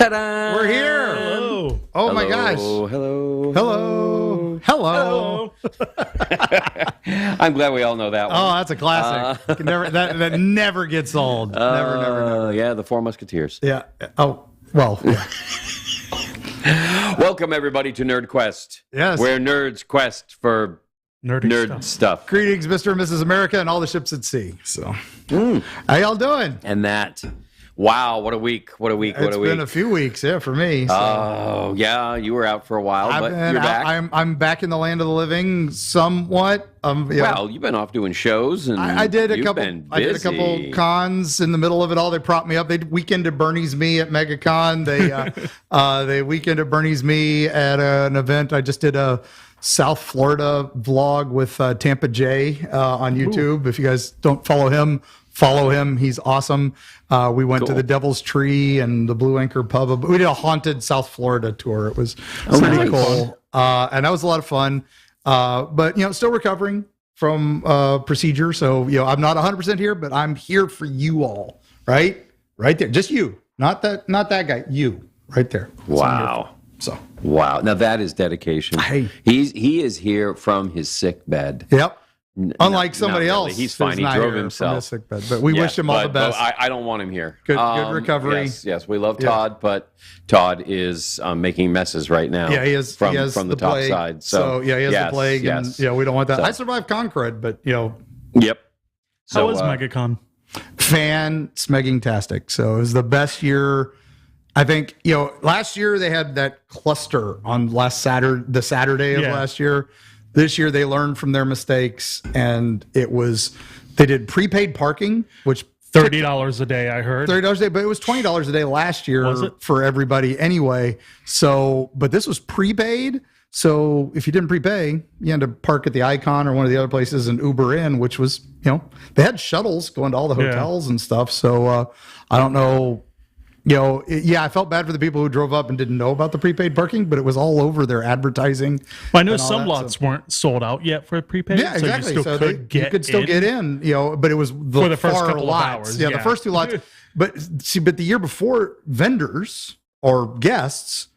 Ta-da! We're here. Hello. Oh hello, my gosh. Hello. I'm glad we all know that one. Oh, that's a classic. That never gets old. Never. Yeah, the Four Musketeers. Yeah. Oh, well. Yeah. Welcome, everybody, to NerdQuest. Yes. Where nerds quest for nerd stuff. Greetings, Mr. and Mrs. America and all the ships at sea. So, how y'all doing? And that. Wow, what a week. It's been a few weeks, yeah, for me. So. Oh, yeah, you were out for a while, but you're back. I'm back in the land of the living somewhat. Well, you've been off doing shows, and I did a couple. Been busy. I did a couple cons in the middle of it all. They propped me up. They weekended Bernie's me at MegaCon. They weekended Bernie's me at an event. I just did a South Florida vlog with Tampa Jay on YouTube. Ooh. If you guys don't follow him. He's awesome. We went to the Devil's Tree and the Blue Anchor Pub. We did a haunted South Florida tour. It was pretty cool. And that was a lot of fun. But, still recovering from procedure. So, I'm not 100% here, but I'm here for you all. Right there. Just you. Not that guy. You. Right there. Wow. Wow. Now that is dedication. He is here from his sick bed. Yep. Unlike somebody else. He's fine. He drove himself. Sick bed, but we wish him all the best. I don't want him here. Good recovery. Yes, we love Todd, but Todd is making messes right now. Yeah, he is. From the top plague. side. He has the plague, and we don't want that. I survived Concred, but Yep. How was MegaCon? Fan-smegging-tastic. So it was the best year. I think last year they had that cluster on the Saturday of last year. This year they learned from their mistakes, and they did prepaid parking, which $30 a day, I heard. $30 a day, but it was $20 a day last year for everybody anyway. So, but this was prepaid. So if you didn't prepay, you had to park at the Icon or one of the other places and Uber in, which was, they had shuttles going to all the hotels and stuff. So I don't know. I felt bad for the people who drove up and didn't know about the prepaid parking, but it was all over their advertising. Well, I know some lots weren't sold out yet for prepaid. Yeah, exactly. So you could still get in, but it was for the first couple lots. of hours. Yeah, the first two lots. But the year before, vendors or guests,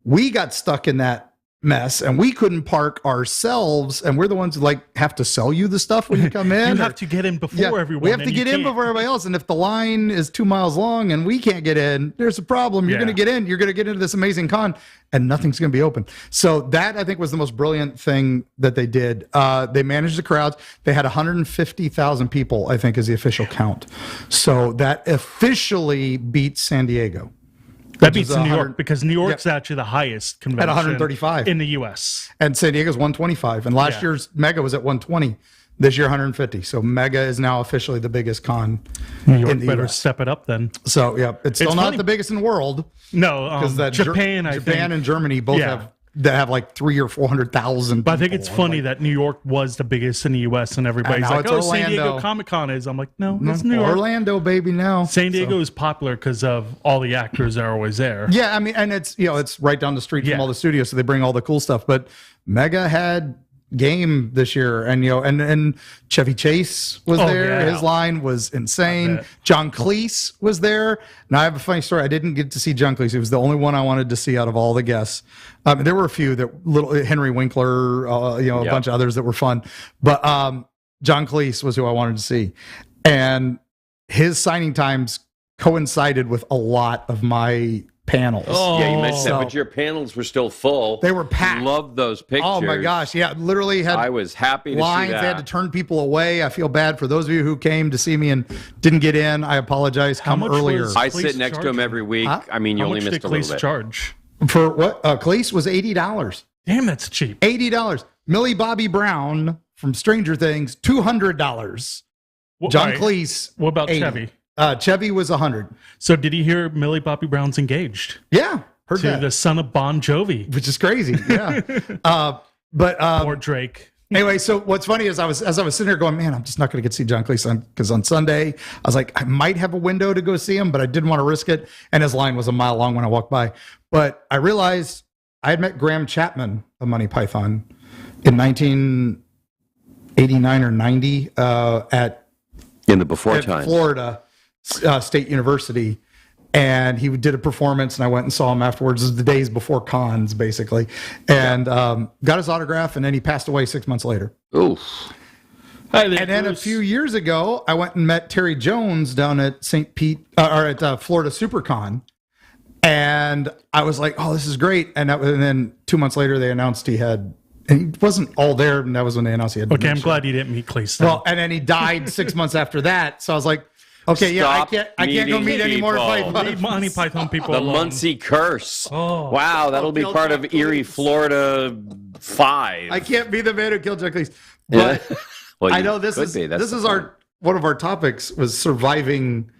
we got stuck in that mess and we couldn't park ourselves, and we're the ones who have to sell you the stuff when you come in. You have to get in before everyone. We have to get in before everybody else, and if the line is 2 miles long and we can't get in, there's a problem. You're going to get in. You're going to get into this amazing con, and nothing's going to be open. So that, I think, was the most brilliant thing that they did. They managed the crowds. They had 150,000 people, I think, is the official count. So that officially beats San Diego. That beats New York, because New York's actually the highest convention at 135 in the U.S. And San Diego's 125. And last year's Mega was at 120. This year, 150. So Mega is now officially the biggest con New York in the better US. Step it up then. So, it's still not the biggest in the world. No, because Japan and Germany both have 300,000 or 400,000. But I think it's funny that New York was the biggest in the U.S. and everybody's like, San Diego Comic-Con is. I'm like, no, it's New York. Orlando, baby, now. San Diego is popular because of all the actors that are always there. Yeah, I mean, and it's, it's right down the street from all the studios, so they bring all the cool stuff. But Mega had game this year, and and Chevy Chase was there. His line was insane. John Cleese was there. Now I have a funny story. I didn't get to see John Cleese. He was the only one I wanted to see out of all the guests. There were a few Henry Winkler, a bunch of others that were fun, but John Cleese was who I wanted to see, and his signing times coincided with a lot of my panels. Yeah, you mentioned that, but your panels were still full. They were packed. Loved those pictures. Oh my gosh, yeah, literally had. I was happy to lines. see that. They had to turn people away. I feel bad for those of you who came to see me and didn't get in. I apologize. Come earlier. I sit next to him every week. Huh? I mean, you only missed a little bit. Charge for what? Cleese was $80. Damn, that's cheap. $80. Millie Bobby Brown from Stranger Things, $200. John Cleese. What about 80. Chevy? Chevy was 100. So did you hear Millie Bobby Brown's engaged? Yeah, heard to that. The son of Bon Jovi, which is crazy. Yeah, but poor Drake. Anyway, so what's funny is as I was sitting here going, man, I'm just not going to get to see John Cleese because on Sunday I was like, I might have a window to go see him, but I didn't want to risk it. And his line was a mile long when I walked by. But I realized I had met Graham Chapman of Monty Python in 1989 or 90 in the before times. Florida State University. And he did a performance, and I went and saw him afterwards. This is the days before cons, basically, and got his autograph, and then he passed away 6 months later. Oof. And then a few years ago, I went and met Terry Jones down at St. Pete, or at Florida SuperCon, and I was like, "Oh, this is great!" And then 2 months later, they announced he had. And he wasn't all there, and that was when they announced he had. Okay, I'm glad you didn't meet Clay. Well, and then he died 6 months after that. So I was like, okay, Stop I can't go meet any more Leave Monty Python people The alone. Muncie curse. Oh. Wow, that'll be part of Erie, Florida 5. I can't be the man who killed Jack Cleese. But Well, I know this is one of our topics was surviving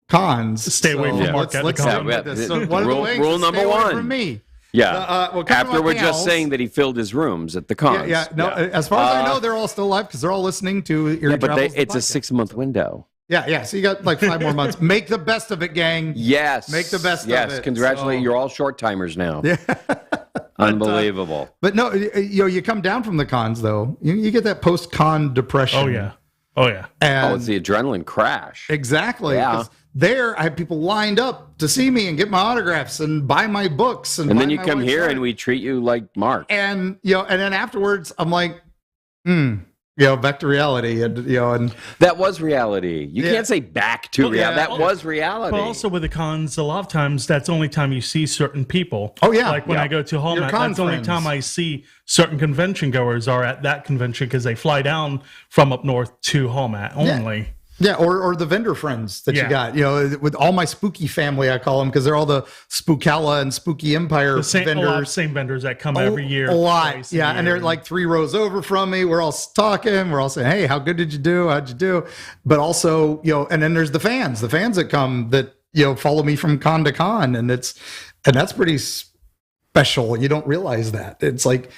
cons. Stay away from Mark at the con. This. So one of the ways rule to number stay away one. from me. Yeah. Well, after we're just saying that he filled his rooms at the cons. No, as far as I know, they're all still alive because they're all listening to Erie Travels. It's a 6-month window. Yeah. So you got like 5 more months. Make the best of it, gang. Yes. Make the best of it. Yes. Congratulations. You're all short timers now. Yeah. Unbelievable. But no, you come down from the cons though. You get that post-con depression. Oh yeah. And it's the adrenaline crash. Exactly. Yeah. There, I had people lined up to see me and get my autographs and buy my books. And then you come here and we treat you like Mark. And, and then afterwards, I'm like, back to reality. And that was reality. You can't say back to reality. That was reality. But also with the cons, a lot of times, that's the only time you see certain people. Oh, yeah. Like when I go to Hallmark, that's the only time I see certain convention goers are at that convention because they fly down from up north to Hallmark only. Yeah, or the vendor friends that you got. With all my spooky family, I call them, because they're all the Spookala and Spooky Empire vendors. A lot of same vendors that come every year. A lot, yeah. And they're like 3 rows over from me. We're all talking. We're all saying, hey, how good did you do? How'd you do? But also, and then there's the fans that come that, follow me from con to con. And that's pretty special. You don't realize that. It's like,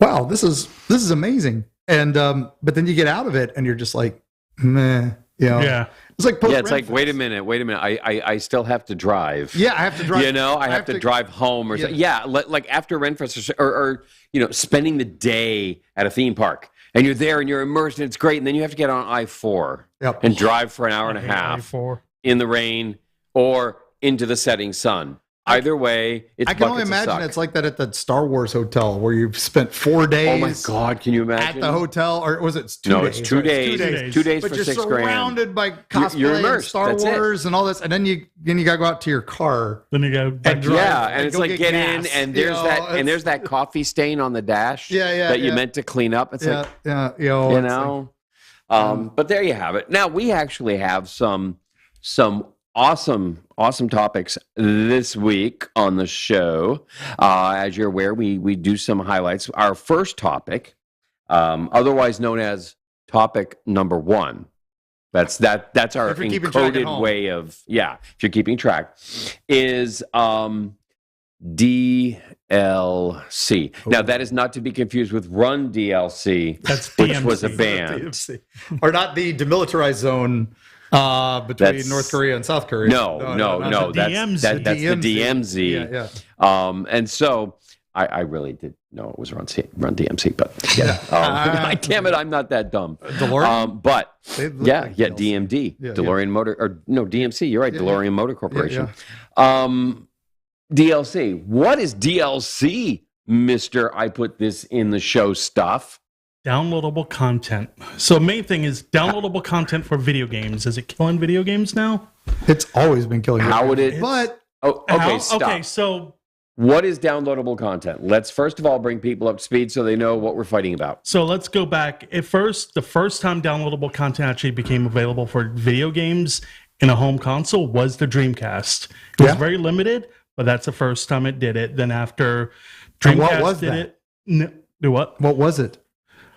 wow, this is amazing. And, but then you get out of it and you're just like, meh. It's like it's like wait a minute. I still have to drive. Yeah, I have to drive. I have to drive home or something. Yeah, like after Renfest or spending the day at a theme park and you're there and you're immersed and it's great, and then you have to get on I-4 and drive for an hour and a half in the rain or into the setting sun. Either way, it's I can only imagine it's like that at the Star Wars hotel where you've spent 4 days. Oh my God, can you imagine? At the hotel, or was it 2 days? No, it's 2 days. 2 days but for you're $6,000. Surrounded by cosplay, you're immersed. Star Wars, and all this, and then you got to go out to your car. Then you go back and it's like get in, and there's that coffee stain on the dash. That you meant to clean up. It's but there you have it. Now we actually have some awesome topics this week on the show. As you're aware, we do some highlights. Our first topic, otherwise known as topic number 1, that's our encoded way of if you're keeping track, is DLC. Now that is not to be confused with Run DLC, which was a band, or not the demilitarized zone. Between North Korea and South Korea. No. That's the DMZ. And so I really did know it was Run DMC, but damn it, I'm not that dumb. DeLorean? But DMD, DeLorean Motor, or no, DMC, you're right, DeLorean Motor Corporation. DLC. What is DLC, Mr. I put this in the show stuff? Downloadable content. So main thing is downloadable content for video games. Is it killing video games now? It's always been killing. How would it? But stop. Okay, so what is downloadable content? Let's first of all bring people up to speed so they know what we're fighting about. So let's go back. The first time downloadable content actually became available for video games in a home console was the Dreamcast. It was very limited, but that's the first time it did it. Then after Dreamcast did it, do what? What was it?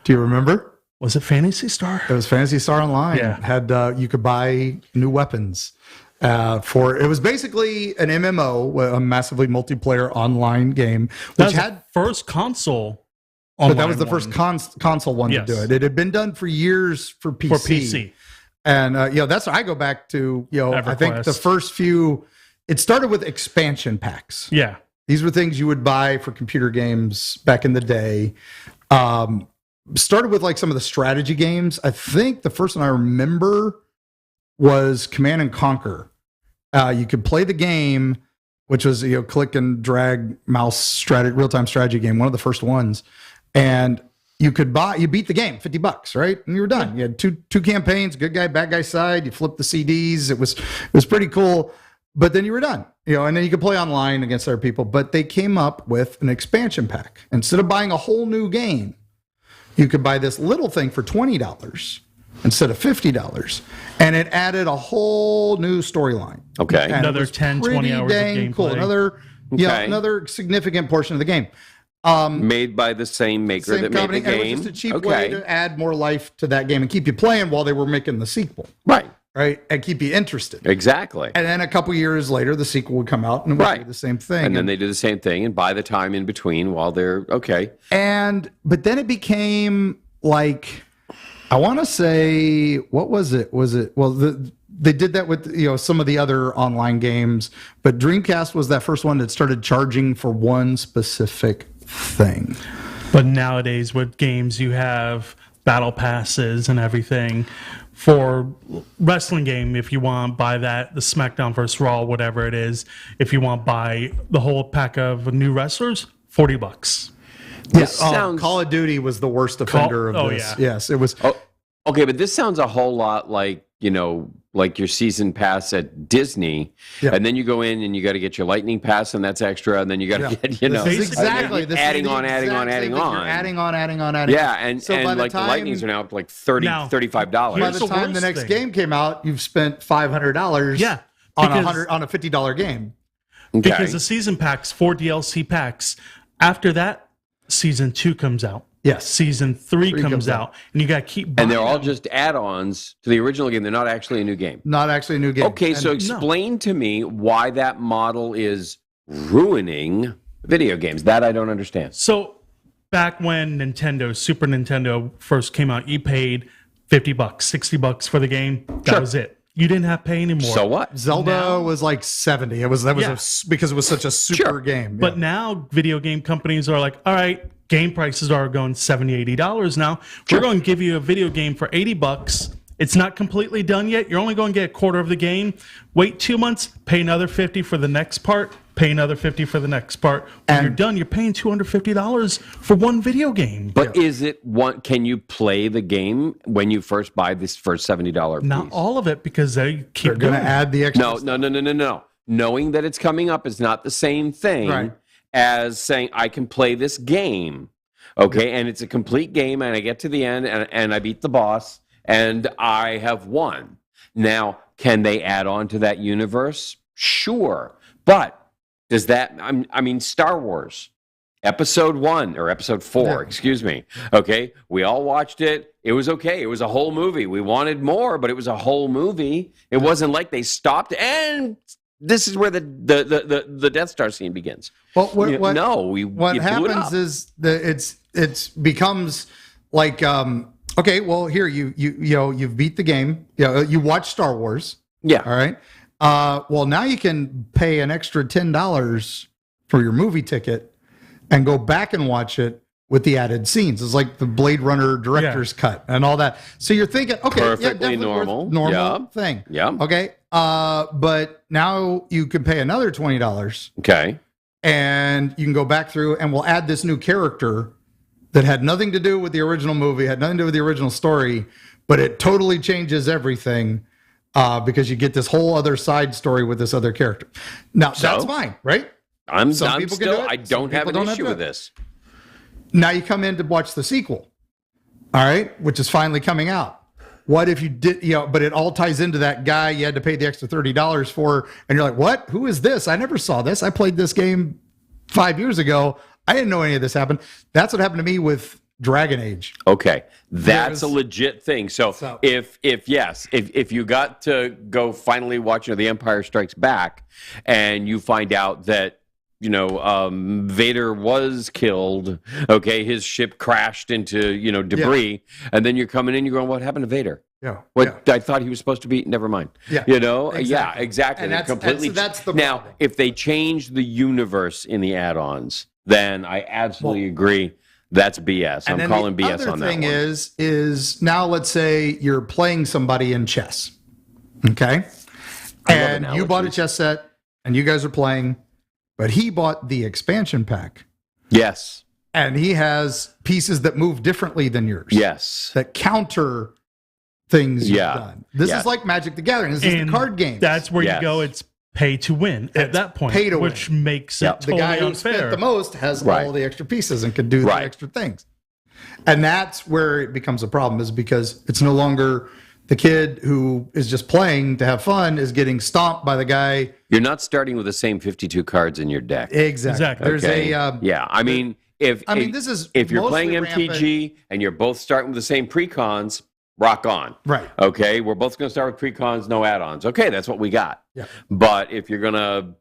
Do you remember? Was it Phantasy Star? It was Phantasy Star Online. Yeah. Had you could buy new weapons it was basically an MMO, a massively multiplayer online game, which had first console. But that was the first console one to do it. It had been done for years for PC. And that's what I go back to. I think the first few. It started with expansion packs. Yeah, these were things you would buy for computer games back in the day. Started with like some of the strategy games. I think the first one I remember was Command and Conquer. You could play the game, which was click and drag mouse strategy, real-time strategy game, one of the first ones, and you beat the game, $50, right? And you were done. You had two campaigns, good guy, bad guy side. You flipped the CDs. It was pretty cool. But then you were done, and then you could play online against other people. But they came up with an expansion pack. Instead of buying a whole new game, you could buy this little thing for $20 instead of $50. And it added a whole new storyline. Okay. And another 10, 20 hours of gameplay. Cool. Another significant portion of the game. Made by the same maker that company, made the game. And it was just a cheap way to add more life to that game and keep you playing while they were making the sequel. Right, and keep you interested. Exactly. And then a couple years later, the sequel would come out and it would do the same thing. And then they do the same thing and buy the time in between while they're okay. But then it became like, I want to say, what was it? They did that with some of the other online games, but Dreamcast was that first one that started charging for one specific thing. But nowadays with games, you have battle passes and everything. For wrestling game, if you want, buy the SmackDown vs. Raw, whatever it is. If you want, buy the whole pack of new wrestlers, $40. Yes, Call of Duty was the worst offender of this. Yeah. Yes, it was. Okay, but this sounds a whole lot like, like your season pass at Disney, and then you go in and you got to get your lightning pass, and that's extra, and then you got to get, exactly adding on. You're adding on. Yeah, and like the lightnings are now up to like $35. By the time the next game came out, you've spent $500 on a $50 game. Okay. Because the season packs, 4 DLC packs, after that, season 2 comes out. Yes. Season 3 comes out. And you got to keep buying. And they're all just add-ons to the original game. They're not actually a new game. Not actually a new game. Okay, so explain to me why that model is ruining video games. That I don't understand. So back when Super Nintendo first came out, you paid $50, $60 for the game. That was it. You didn't have to pay anymore. So what? Zelda was like $70. Because it was such a super game. But now video game companies are like, all right, game prices are going $70, $80 now. We're going to give you a video game for $80. It's not completely done yet. You're only going to get a quarter of the game. Wait 2 months, pay another $50 for the next part, pay another $50 for the next part. When you're done, you're paying $250 for one video game. But is it one? Can you play the game when you first buy this for $70 piece? Not all of it, because they're going to add the extra. No. Knowing that it's coming up is not the same thing as saying I can play this game. Okay, and it's a complete game, and I get to the end, and I beat the boss, and I have won. Now, can they add on to that universe? Sure, but does that? I mean, Star Wars, Episode 1 or Episode 4, excuse me. Okay, we all watched it. It was okay. It was a whole movie. We wanted more, but it was a whole movie. It wasn't like they stopped and. This is where the Death Star scene begins. Well, what happens is that it's becomes like okay, well here you've beat the game. You watch Star Wars. Yeah. All right. Well, now you can pay an extra $10 for your movie ticket and go back and watch it with the added scenes. It's like the Blade Runner director's cut and all that. So you're thinking, okay, perfectly normal thing. Yeah. Okay. But now you can pay another $20. Okay. And you can go back through and we'll add this new character that had nothing to do with the original movie, had nothing to do with the original story, but it totally changes everything because you get this whole other side story with this other character. Now, that's fine, right? I don't have an issue with this. Now you come in to watch the sequel, all right, which is finally coming out. What if you did, but it all ties into that guy you had to pay the extra $30 for, and you're like, what? Who is this? I never saw this. I played this game 5 years ago. I didn't know any of this happened. That's what happened to me with Dragon Age. Okay, that's a legit thing. So if you got to go finally watch The Empire Strikes Back, and you find out that Vader was killed. Okay, his ship crashed into debris, and then you're coming in. You're going, what happened to Vader? Yeah. I thought he was supposed to be. Never mind. Yeah. Exactly. And that's the now. problem. If they change the universe in the add-ons, then I absolutely agree. That's BS. I'm calling BS on that one. The other thing is now let's say you're playing somebody in chess. Okay. And you bought a chess set, and you guys are playing, but he bought the expansion pack. Yes. And he has pieces that move differently than yours. Yes. That counter things you've done. This is like Magic the Gathering. This is the card game. That's where you go. It's pay to win at that point, pay to which win. Makes it totally the guy who unfair. spent the most has all the extra pieces and can do the extra things. And that's where it becomes a problem, is because it's no longer the kid who is just playing to have fun is getting stomped by the guy. You're not starting with the same 52 cards in your deck. Exactly. There's I mean, if you're playing MTG and you're both starting with the same precons, rock on. Right. Okay, we're both going to start with precons, no add-ons. Okay, that's what we got. Yeah. But if you're going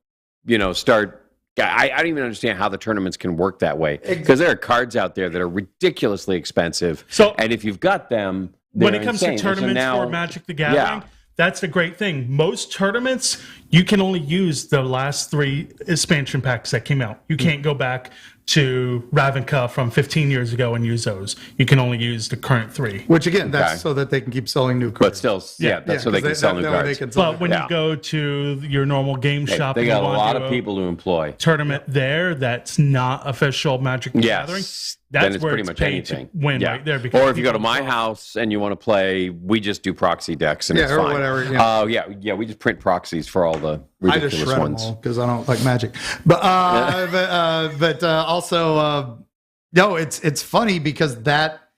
to, start... I don't even understand how the tournaments can work that way, because there are cards out there that are ridiculously expensive. So, and if you've got them, when it comes to tournaments for Magic the Gathering, that's the great thing. Most tournaments, you can only use the last 3 expansion packs that came out. You can't go back to Ravnica from 15 years ago and use those. You can only use the current 3. Which, again, that's so that they can keep selling new cards. But still, that's so they can sell new cards. But when you go to your normal game shop, they got a lot of people to employ. Tournament there that's not official Magic the Gathering. That's then it's where pretty much anything. Win right there. Or if you go to my house and you want to play, we just do proxy decks and it's fine. Whatever. We just print proxies for all the ridiculous I just shred ones. them all because I don't like Magic. But also, no, it's funny because that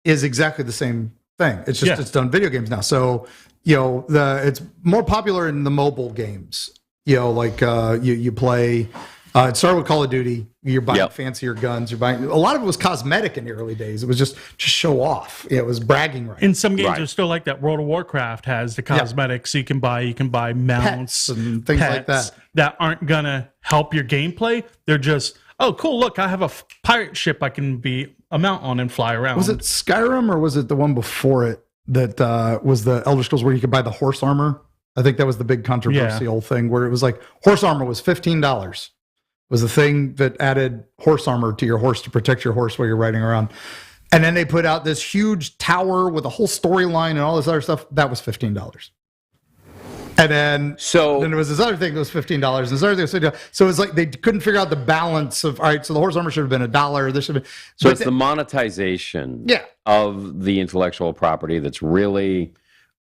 is exactly the same thing. It's just it's done video games now. So it's more popular in the mobile games. Like you play. It started with Call of Duty. You're buying fancier guns. You're buying. A lot of it was cosmetic in the early days. It was just show off. It was bragging rights. In some games, are still like that. World of Warcraft has the cosmetics. So you can buy mounts pets and things like that aren't gonna help your gameplay. They're just cool. Look, I have a pirate ship I can be a mount on and fly around. Was it Skyrim or was it the one before it that was the Elder Scrolls where you could buy the horse armor? I think that was the big controversial thing where it was like horse armor was $15. Was the thing that added horse armor to your horse to protect your horse while you're riding around. And then they put out this huge tower with a whole storyline and all this other stuff. That was $15. And then there was this other thing that was $15. And this other thing was $15. So it's like they couldn't figure out the balance of, all right, so the horse armor should have been $1. This should have been. So it's the monetization of the intellectual property that's really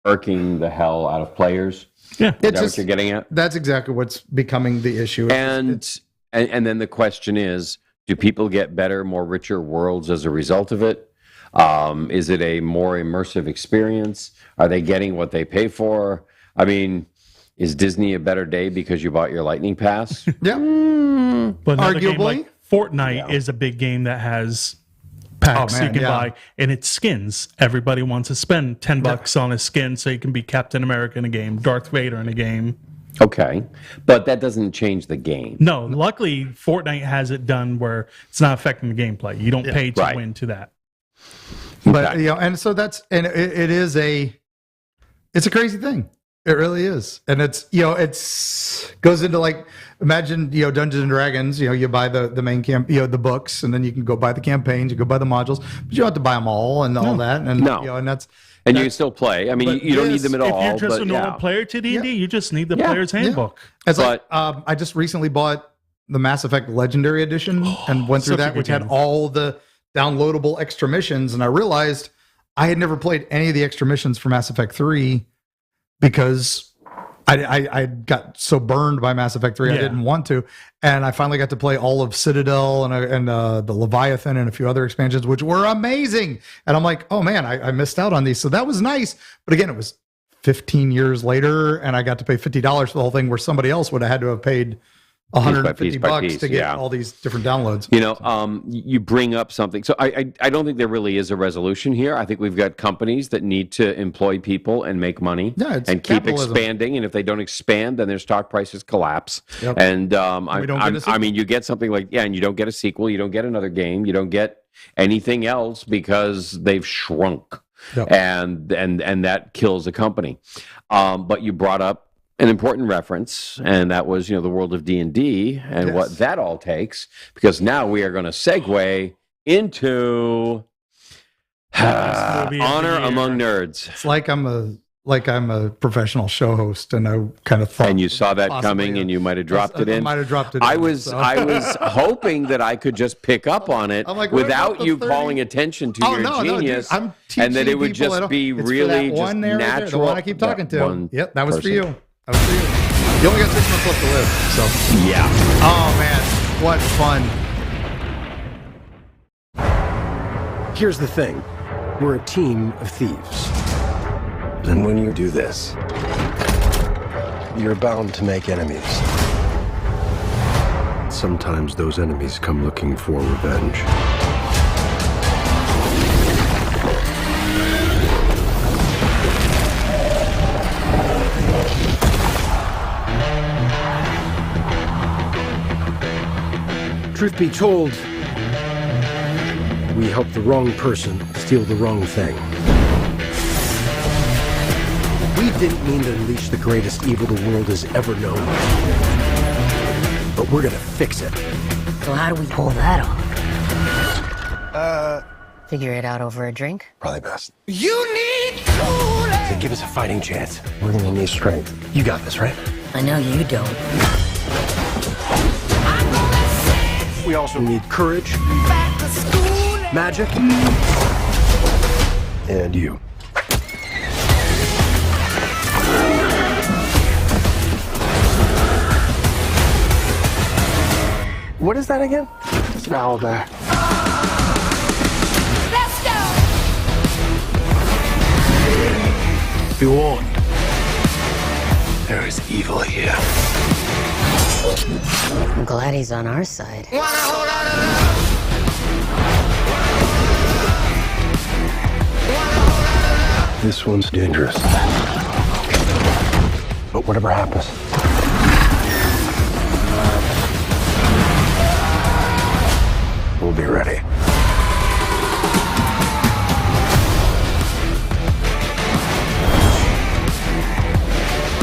irking the hell out of players. Yeah. Is that what you're getting at? That's exactly what's becoming the issue. And then the question is, do people get better, more richer worlds as a result of it? Is it a more immersive experience? Are they getting what they pay for? I mean, is Disney a better day because you bought your Lightning Pass? Yeah. But arguably, like Fortnite is a big game that has packs you can buy, and it's skins. Everybody wants to spend $10 on a skin so you can be Captain America in a game, Darth Vader in a game. Okay, but that doesn't change the game. No, luckily Fortnite has it done where it's not affecting the gameplay. You don't pay to win to that. But and so it's a crazy thing. It really is, and it's goes into like imagine Dungeons and Dragons. You buy the main camp, the books, and then you can go buy the campaigns, you go buy the modules, but you don't have to buy them all and all that. And and that's. And you can still play. I mean, you don't need them at all. If you're just a normal player to D&D, you just need the player's handbook. It's I just recently bought the Mass Effect Legendary Edition and went through that, which had all the downloadable extra missions. And I realized I had never played any of the extra missions for Mass Effect 3 because I got so burned by Mass Effect 3, I didn't want to. And I finally got to play all of Citadel and the Leviathan and a few other expansions, which were amazing. And I'm like, oh man, I missed out on these. So that was nice. But again, it was 15 years later, and I got to pay $50 for the whole thing where somebody else would have had to have paid $150 to get all these different downloads. You bring up something. So I don't think there really is a resolution here. I think we've got companies that need to employ people and make money and keep expanding. And if they don't expand, then their stock prices collapse. Yep. And you get something like, and you don't get a sequel. You don't get another game. You don't get anything else because they've shrunk. Yep. And that kills a company. But you brought up an important reference, and that was the world of D&D and what that all takes, because now we are going to segue into Honor Among Nerds. It's like I'm a like I'm a professional show host, and I kind of thought. And you saw that coming, and you might have dropped it in. I might have dropped it. I was hoping that I could just pick up on it without you calling attention to your genius, no, dude, and that it would just be really just natural. The one I keep talking to. Yep, that was for you. That was for you. You only got 6 months left to live. So yeah. Oh man, what fun! Here's the thing. We're a team of thieves. And when you do this, you're bound to make enemies. Sometimes those enemies come looking for revenge. Truth be told, we helped the wrong person steal the wrong thing. We didn't mean to unleash the greatest evil the world has ever known. But we're gonna fix it. So how do we pull that off? Figure it out over a drink? Probably best. You need to give us a fighting chance. We're gonna need strength. You got this, right? I know you don't. We also need courage, magic, and you. What is that again? It's an owlbear. Let's go! Be warned. There is evil here. I'm glad he's on our side. This one's dangerous. But whatever happens, we'll be ready.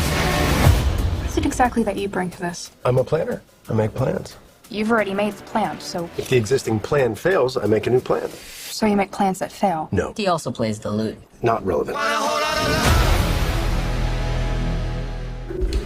What is it exactly that you bring to this? I'm a planner. I make plans. You've already made the plan, so If the existing plan fails, I make a new plan. you make plans that fail. No, He also plays the lute. not relevant.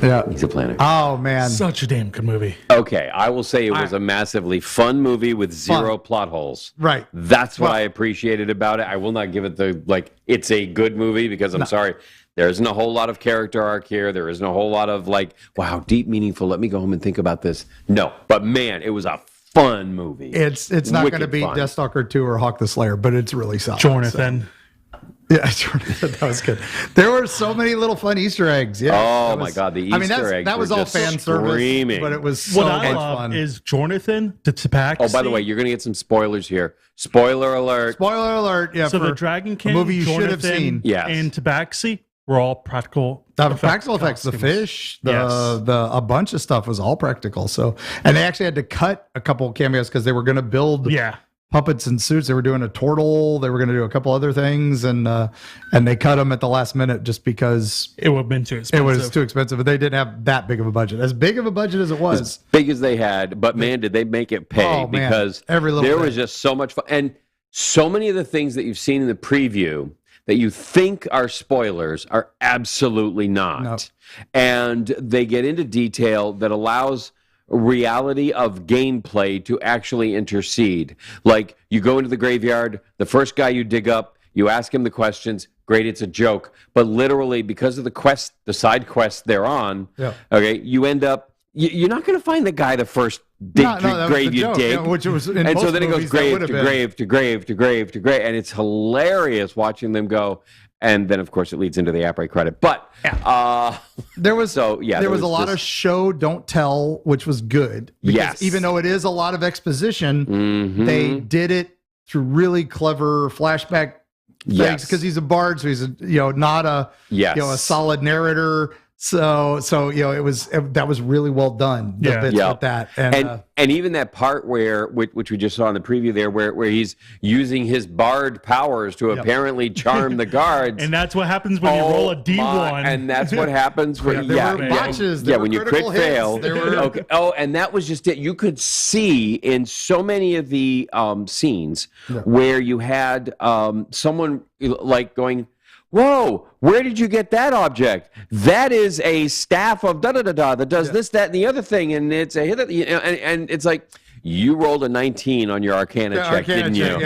Yeah. He's a planner. Oh man. Such a damn good movie. Okay, I will say it was a massively fun movie with zero plot holes. Right. That's what I appreciated about it. I will not give it the, it's a good movie because I'm sorry. There isn't a whole lot of character arc here. There isn't a whole lot of wow, deep, meaningful. Let me go home and think about this. No, but man, it was a fun movie. It's not going to Wicked be fun. Deathstalker 2 or Hawk the Slayer, but it's really solid. Jonathan. So. Yeah, Jonathan, that was good. There were so many little fun Easter eggs. Yeah. Oh my God, the Easter eggs. That was were all just fan service, screaming. but it was so What I much love fun. is Jonathan, the Tabaxi. Oh, by the way, you're going to get some spoilers here. Spoiler alert. Spoiler alert! Yeah, so for the Dragon King, a movie you should Jonathan, have seen. Yes. and Tabaxi were all practical. Practical effects, the costumes. fish, a bunch of stuff was all practical. So, and they actually had to cut a couple of cameos because they were going to build puppets and suits. They were doing a turtle. They were going to do a couple other things, and they cut them at the last minute just because it would have been too expensive. It was too expensive. But they didn't have that big of a budget. As big of a budget as it was, As big as they had, but man, did they make it pay? Oh, man. Because Every little there thing. was just so much fun, and so many of the things that you've seen in the preview that you think are spoilers are absolutely not. Nope. And they get into detail that allows reality of gameplay to actually intercede. Like, you go into the graveyard, the first guy you dig up, you ask him the questions, great, it's a joke. But literally, because of the side quest they're on, okay, you end up, you're not going to find the guy the first grave you dig. Yeah, which was in and most so then it goes movies that grave would to have been. grave to grave to grave to grave. And it's hilarious watching them go. And then, of course, it leads into the app credit. But there was there was a lot of show don't tell, which was good. Because Yes. even though it is a lot of exposition, they did it through really clever flashback things Yes. because he's a bard, so he's not a a solid narrator. So that was really well done. The bits with that and even that part which we just saw in the preview there, where he's using his bard powers to apparently charm the guards, and that's what happens when you roll a D1, and that's what happens when there were botches, there were when you crit critical hits, fail. there were- Okay. Oh, and that was just it. You could see in so many of the scenes where you had someone like going, whoa, where did you get that object? That is a staff of da-da-da-da that does this, that, and the other thing, and it's a hit, and it's like, you rolled a 19 on your Arcana check, didn't you?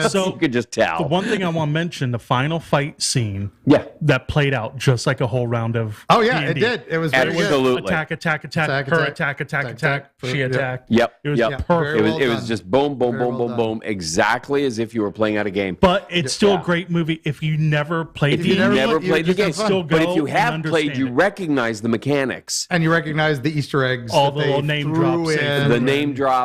So you could just tell. The one thing I want to mention, the final fight scene that played out just like a whole round of D&D. it did. It was very absolutely good. Attack, her attack, she attacked. Yep. It was It perfect. was just boom, boom, boom, boom, boom, exactly as if you were playing out a game. But it's still a great movie if you never played the game. Never played the game. Still go but if you have and played, you understand recognize the mechanics. And you recognize the Easter eggs. All that the little they name threw drops. in. The name drops.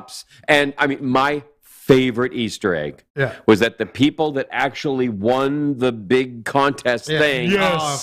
And I mean, my favorite Easter egg was that the people that actually won the big contest thing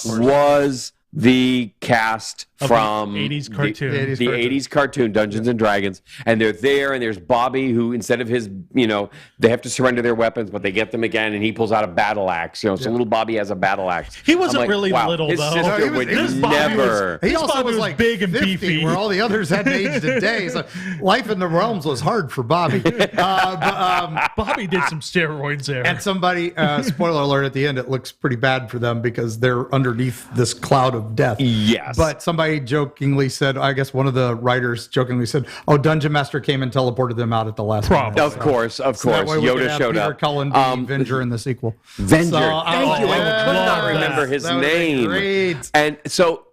was the cast from the 80s cartoon. The 80s cartoon, Dungeons and Dragons. And they're there, and there's Bobby, who instead of his, they have to surrender their weapons, but they get them again, and he pulls out a battle axe. So little Bobby has a battle axe. He wasn't really little, his though. sister would never. He also was like big and 50, beefy. where all the others hadn't aged a day. So life in the realms was hard for Bobby. Bobby did some steroids there. And somebody, spoiler alert, at the end, it looks pretty bad for them because they're underneath this cloud of death. Yes. But somebody jokingly said, I guess one of the writers jokingly said, "Oh, Dungeon Master came and teleported them out at the last minute." Of course. That way we could Yoda have showed Peter up. Cullen be Venger in the sequel. Venger. So, Thank you. I could not that. remember his That would've been name. great. And so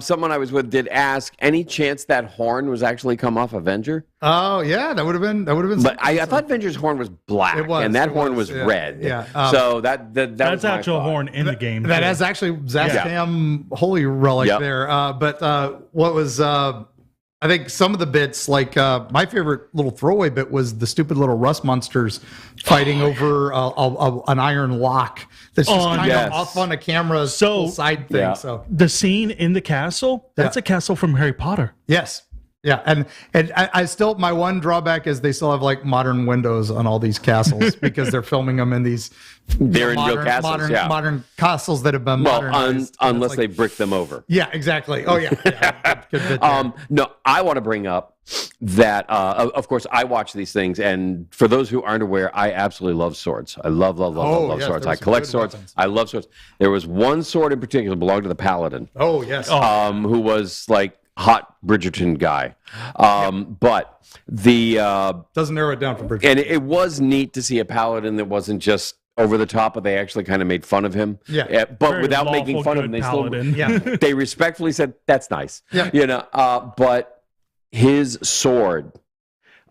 someone I was with did ask, any chance that horn was actually come off Avenger? Oh yeah, that would have been. But I thought Venger's horn was black, It was, and that it horn was, was yeah, red. yeah. So that That's was my actual thought. horn in the game. That too. has actually Zastam holy relic there. But what was I think some of the bits, like my favorite little throwaway bit was the stupid little rust monsters fighting over an iron lock that's just kind of off on a camera's side thing. So the scene in the castle, that's a castle from Harry Potter. yes. Yeah, and I still, my one drawback is they still have like modern windows on all these castles because they're filming them in these They're in real castles, modern castles that have been modernized. Unless they brick them over. Yeah, exactly. Oh yeah. Good bit there. No, I want to bring up that, of course, I watch these things, and for those who aren't aware, I absolutely love swords. I love yes, swords. there I were some collect good swords. weapons. I love swords. There was one sword in particular that belonged to the Paladin, Oh yes. who was like hot Bridgerton guy. But the Doesn't narrow it down for Bridget. and it was neat to see a Paladin that wasn't just over the top, but they actually kind of made fun of him. Yeah. But Very without making lawful, fun of him, good they Paladin. still they respectfully said, "That's nice." Yeah. But his sword,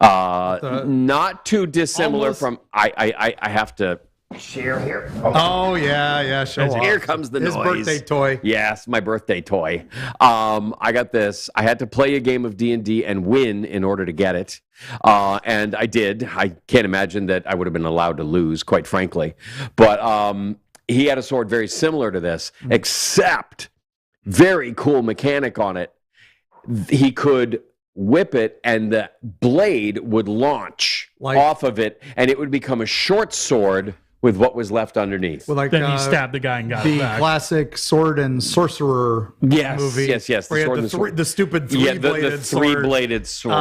not too dissimilar Almost- from. I have to share here. Oh yeah. Show off. Here comes the His noise. birthday toy. Yes, my birthday toy. I got this. I had to play a game of D&D and win in order to get it. And I did. I can't imagine that I would have been allowed to lose, quite frankly. But he had a sword very similar to this, except very cool mechanic on it. He could whip it and the blade would launch off of it, and it would become a short sword with what was left underneath. With like Then he stabbed the guy and got it the back. classic sword and sorcerer movie. Yes. The Where he sword had and the, the sword. the stupid Yeah, three-bladed the sword. three-bladed sword.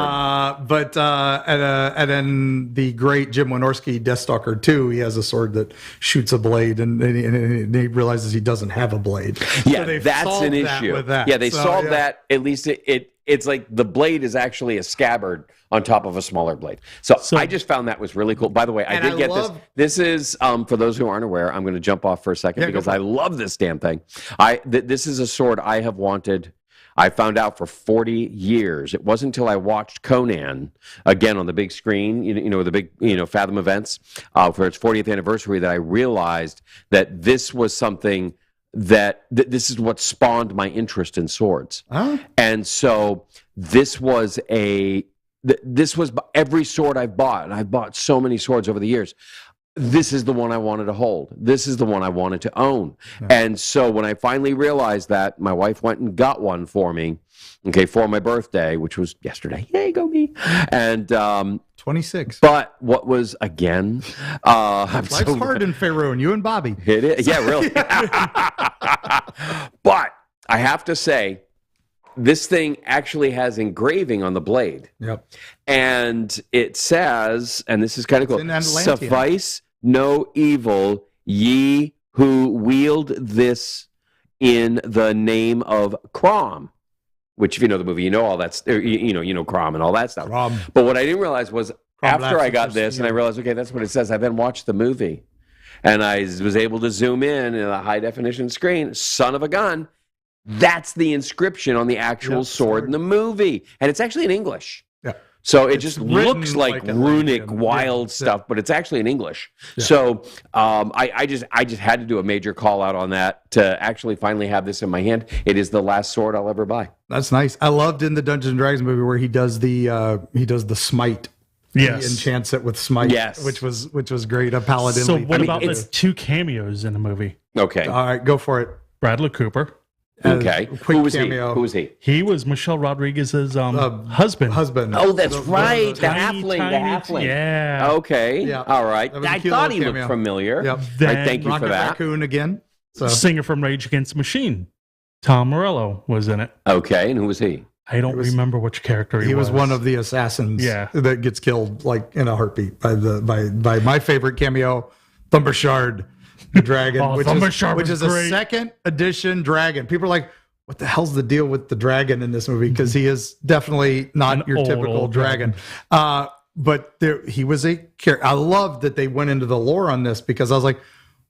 And then the great Jim Wynorski Deathstalker 2, he has a sword that shoots a blade, and he realizes he doesn't have a blade. Yeah, So they've that's solved an that issue. with that. Yeah, they So, solved that. At least it's like the blade is actually a scabbard on top of a smaller blade. So I just found that was really cool. By the way, I And did I get love- this. This is, for those who aren't aware, I'm going to jump off for a second Yeah, go because for I it. love this damn thing. This is a sword I have wanted. I found out for 40 years. It wasn't until I watched Conan again on the big screen, the big, Fathom events for its 40th anniversary that I realized that this was something that this is what spawned my interest in swords. And so this was every sword I've bought, and I've bought so many swords over the years. This is the one I wanted to hold. This is the one I wanted to own. And so when I finally realized that, my wife went and got one for me, for my birthday, which was yesterday. Yay, go me. And 26. but what was, again, Life's hard in Faerun, you and Bobby. It is. Yeah, really. But I have to say, this thing actually has engraving on the blade. Yep. And it says, and this is kind of cool, in Atlantean. suffice no evil ye who wield this in the name of Crom, which if you know the movie, you know all that's you know Crom and all that stuff. Crom. But what I didn't realize was Crom after I Labs, got which this is, and I realized, okay, that's what it says. I then watched the movie, and I was able to zoom in a high definition screen. Son of a gun. That's the inscription on the actual sword in the movie, and it's actually in English. Yeah. So it It's just written looks like like a runic, Latin. wild stuff, but it's actually in English. So I just had to do a major call out on that to actually finally have this in my hand. It is the last sword I'll ever buy. That's nice. I loved in the Dungeons and Dragons movie where he does the smite. Yes. He enchants it with smite. Yes. which was great. A paladin. So lead. what I mean, about the it's 2 cameos in the movie? Okay. all right? Go for it. Bradley Cooper. Okay. quick Who was cameo. he? Who was he? He was Michelle Rodriguez's husband. Husband. Oh, that's right. The Tiny, halfling. tiny, The halfling. Yeah. Okay. Yeah. All right. That was a I cute thought little he looked cameo. familiar. Yep. Then Right, thank you Rocket for that. Raccoon again. So Singer from Rage Against the Machine. Tom Morello was in it. Okay. And who was he? I don't remember which character he was. he was one of the assassins. Yeah. That gets killed like in a heartbeat by my favorite cameo, Thumbershard, the dragon, Oh, which Thumbershard is was a great. second edition dragon. People are like, what the hell's the deal with the dragon in this movie? Because he is definitely not An your old, typical old dragon. But he was a character. I love that they went into the lore on this because I was like,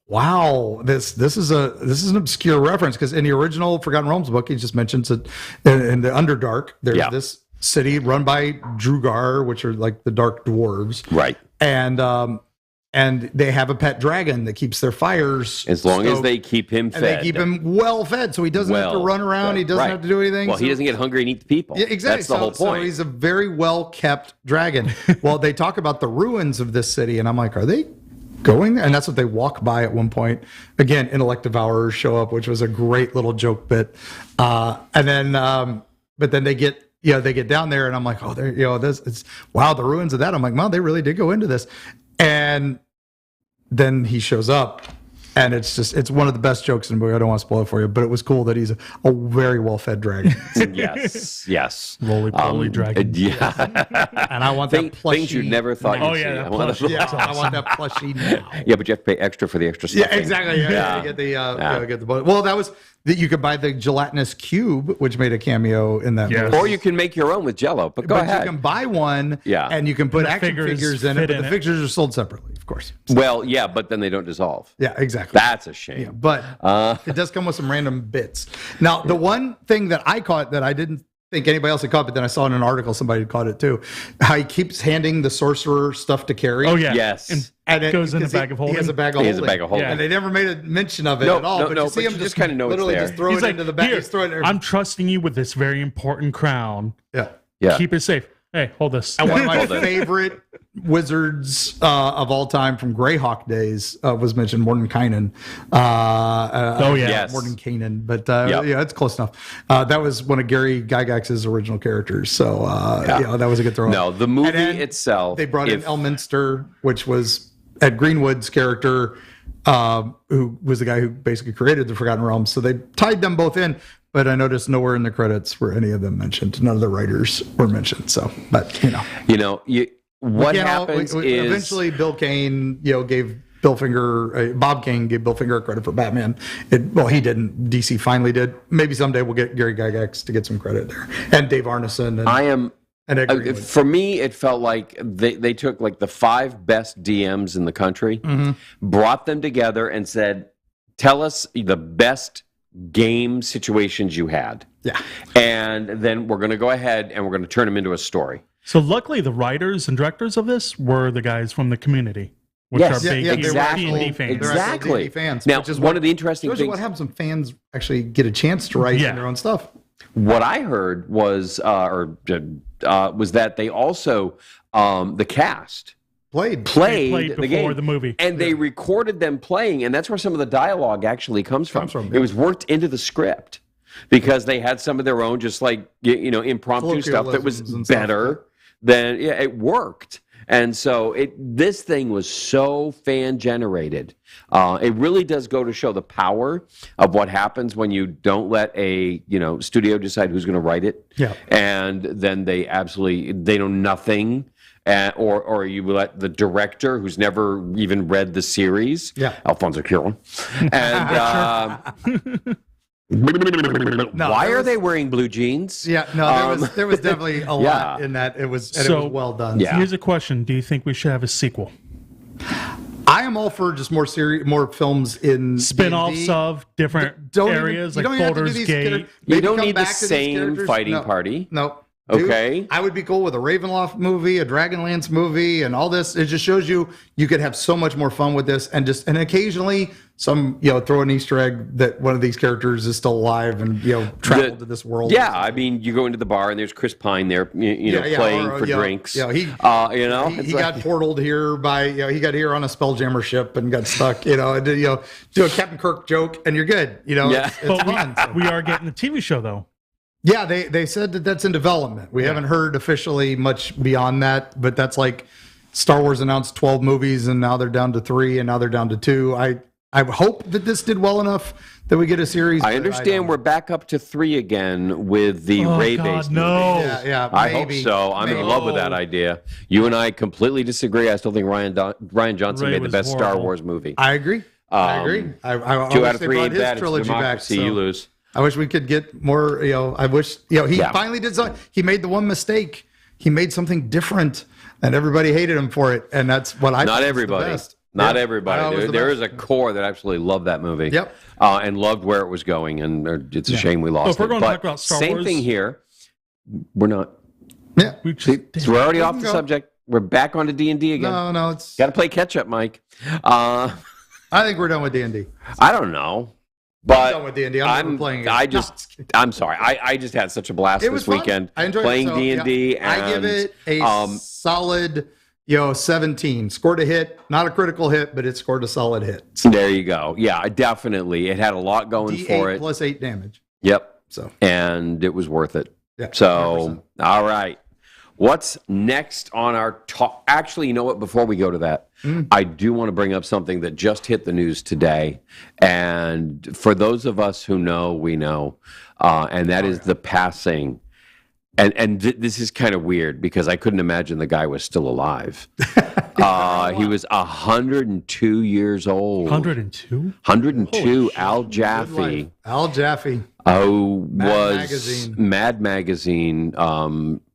wow, this is an obscure reference because in the original Forgotten Realms book, he just mentions it in the Underdark. There's this city run by Drugar, which are like the dark dwarves, Right. and they have a pet dragon that keeps their fires As long as stoked, they keep him fed. and they keep him well fed, so he doesn't have to run around. He doesn't Right. have to do anything. Well, he so- doesn't get hungry and eat the people. Yeah, exactly. That's the whole point. So he's a very well kept dragon. Well, they talk about the ruins of this city, and I'm like, are they going there? And that's what they walk by at one point. Again, intellect devourers show up, which was a great little joke bit. And then, but then they get down there, and I'm like, oh, there, wow, the ruins of that. I'm like, wow, they really did go into this. And then he shows up. And it's one of the best jokes in the movie. I don't want to spoil it for you, but it was cool that he's a very well-fed dragon. Yes. Roly-poly dragon. Yeah. And I want that plushie. Things you never thought Oh, you'd yeah, see. that I want plushie. Yeah, I want that plushie now. Yeah, but you have to pay extra for the extra stuff. Yeah, exactly. Yeah. Get the bonus. Well, that was that you could buy the gelatinous cube, which made a cameo in that. Yes. movie. Or you can make your own with Jell-O. But go But ahead. you can buy one, Yeah. and you can put the action figures figures in it, fit but in the it. figures are sold separately, of course. Well, yeah, but then they don't dissolve. Yeah, exactly. That's a shame. Yeah, but it does come with some random bits. Now, the one thing that I caught that I didn't think anybody else had caught, but then I saw in an article somebody had caught it too, how he keeps handing the sorcerer stuff to carry. Oh, yeah. Yes. And it goes in a because bag of holding. He has a bag of He holding. has a bag of holding. And they never made a mention of it No, at all. no, but no, you see but him you just kinda know it's literally there. just throw He's it like, into the bag. here, He's throwing it. I'm trusting you with this very important crown. Yeah. Yeah. Keep it safe. Hey, hold this. And one of my Hold it. favorite wizards of all time from Greyhawk days was mentioned, Mordenkainen. Oh, yeah. Yes. Mordenkainen, but Yep. yeah, it's close enough. That was one of Gary Gygax's original characers, so that was a good throw. No, the And movie then itself. They brought in Elminster, which was Ed Greenwood's character, who was the guy who basically created the Forgotten Realms. So they tied them both in. But I noticed nowhere in the credits were any of them mentioned. None of the writers were mentioned. So, but what happens is eventually Bill Kane, gave Bob Kane gave Bill Finger credit for Batman. He didn't. DC finally did. Maybe someday we'll get Gary Gygax to get some credit there, and Dave Arneson. And Ed Greenwood. For me, it felt like they took like the 5 best DMs in the country, brought them together, and said, "Tell us the best game situations you had." Yeah. And then we're going to go ahead and we're going to turn them into a story. So luckily, the writers and directors of this were the guys from the community, which Yes. are big they were exactly. D&D fans. They're actual Exactly. D&D fans. Now, which is one of the interesting shows you things- what happens when fans actually get a chance to write their own stuff. What I heard was was that they also the cast Played played the before game, the movie. and they recorded them playing, and that's where some of the dialogue actually comes from. It was worked into the script because they had some of their own, just like impromptu stuff that was Colloquialisms and stuff. better than it worked. And so this thing was so fan generated. It really does go to show the power of what happens when you don't let a studio decide who's going to write it. Yeah. And then they know nothing. or you let the director who's never even read the series, Alfonso Cuarón, and why are they wearing blue jeans? Yeah, no, there was definitely a lot in that. It was well done. Yeah. Here's a question: do you think we should have a sequel? I am all for just more films in spin-offs D&D. of different areas, like Baldur's Gate. You don't need the same fighting party. No. Okay. Dude, I would be cool with a Ravenloft movie, a Dragonlance movie, and all this. It just shows you could have so much more fun with this, and occasionally throw an Easter egg that one of these characters is still alive and traveled to this world. Yeah, I mean, you go into the bar and there's Chris Pine there, playing for drinks. Yeah, he got portaled here by he got here on a Spelljammer ship and got stuck. Do a Captain Kirk joke and you're good. It's fun. We are getting a TV show though. Yeah, they said that's in development. We haven't heard officially much beyond that, but that's like Star Wars announced 12 movies, and now they're down to 3, and now they're down to 2. I hope that this did well enough that we get a series. I understand we're back up to 3 again with the Ray-based movie. Yeah, I hope so. I'm in love with that idea. You and I completely disagree. I still think Ryan Johnson made the best Star Wars movie. I agree. I 2 out of 3 ain't bad. It's democracy. You lose. I wish we could get more, I wish, he finally did something. He made the one mistake. He made something different and everybody hated him for it. And that's what Not everybody. Not everybody. There is a core that absolutely loved that movie. Yep. And loved where it was going. And it's a shame we lost if we're going it. to talk about Star Same Wars, thing here. We're not. Yeah. So we're already off the subject. We're back onto D&D again. No, it's... Got to play catch up, Mike. I think we're done with D&D. I don't know. But I'm done with D&D. I'm playing it. I'm sorry. I just had such a blast this weekend. I enjoyed playing D&D. And I give it a solid 17. Scored a hit, not a critical hit, but it scored a solid hit. So. There you go. Yeah, definitely. It had a lot going for it. Plus 8 damage. Yep. So and it was worth it. Yeah. So 100%. All right. What's next on our talk? Actually, you know what? Before we go to that, I do want to bring up something that just hit the news today. And for those of us who know, we know. And that is the passing. And this is kind of weird because I couldn't imagine the guy was still alive. He was 102 years old. 102? 102. Al Jaffe. Al Jaffe. Was Mad Magazine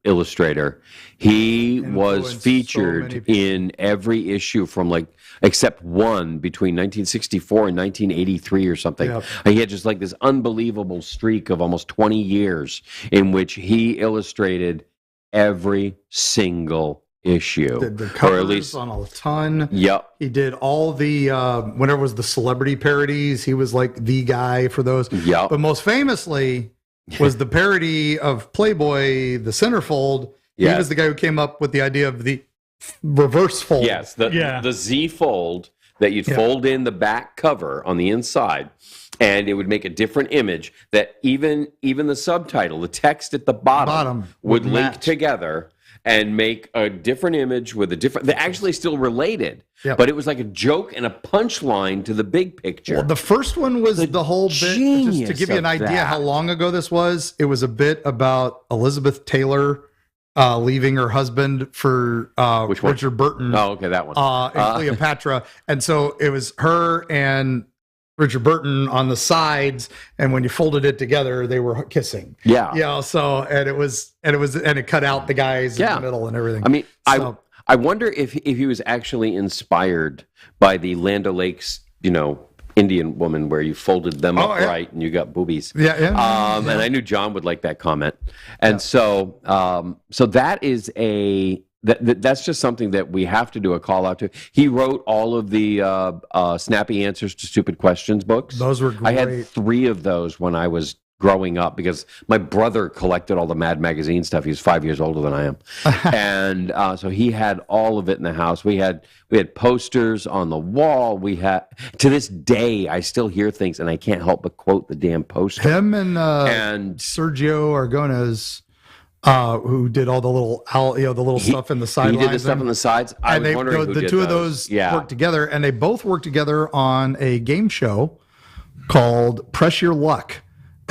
illustrator. He was featured in every issue from except one between 1964 and 1983 or something. Yep. He had just this unbelievable streak of almost 20 years in which he illustrated every single issue. The covers, or at least on a ton. Yep. He did all the whenever it was the celebrity parodies, he was the guy for those. Yep. But most famously was the parody of Playboy, The Centerfold. Yes. He was the guy who came up with the idea of the reverse fold. Yes, the Z fold that you'd fold in the back cover on the inside, and it would make a different image that even the subtitle, the text at the bottom would link together and make a different image with a different... They're actually still related, but it was like a joke and a punchline to the big picture. Well, the first one was the whole bit, just to give you an idea how long ago this was, it was a bit about Elizabeth Taylor leaving her husband for Richard Burton. Oh, okay, that one. And Cleopatra. And so it was her and Richard Burton on the sides, and when you folded it together, they were kissing. Yeah. So and it cut out the guys in the middle and everything. I mean, I wonder if he was actually inspired by the Land O'Lakes, Indian woman where you folded them upright and you got boobies. And I knew John would like that comment. And so that is that's just something that we have to do a call out to. He wrote all of the Snappy Answers to Stupid Questions books. Those were great. I had 3 of those when I was growing up because my brother collected all the Mad Magazine stuff. He's 5 years older than I am. And so he had all of it in the house. We had posters on the wall. We had, to this day, I still hear things and I can't help but quote the damn poster. Him and Sergio Aragonés, who did all the little stuff in the sidelines. He did the stuff on the sides. I was wondering who did two of those worked together, and they both worked together on a game show called Press Your Luck.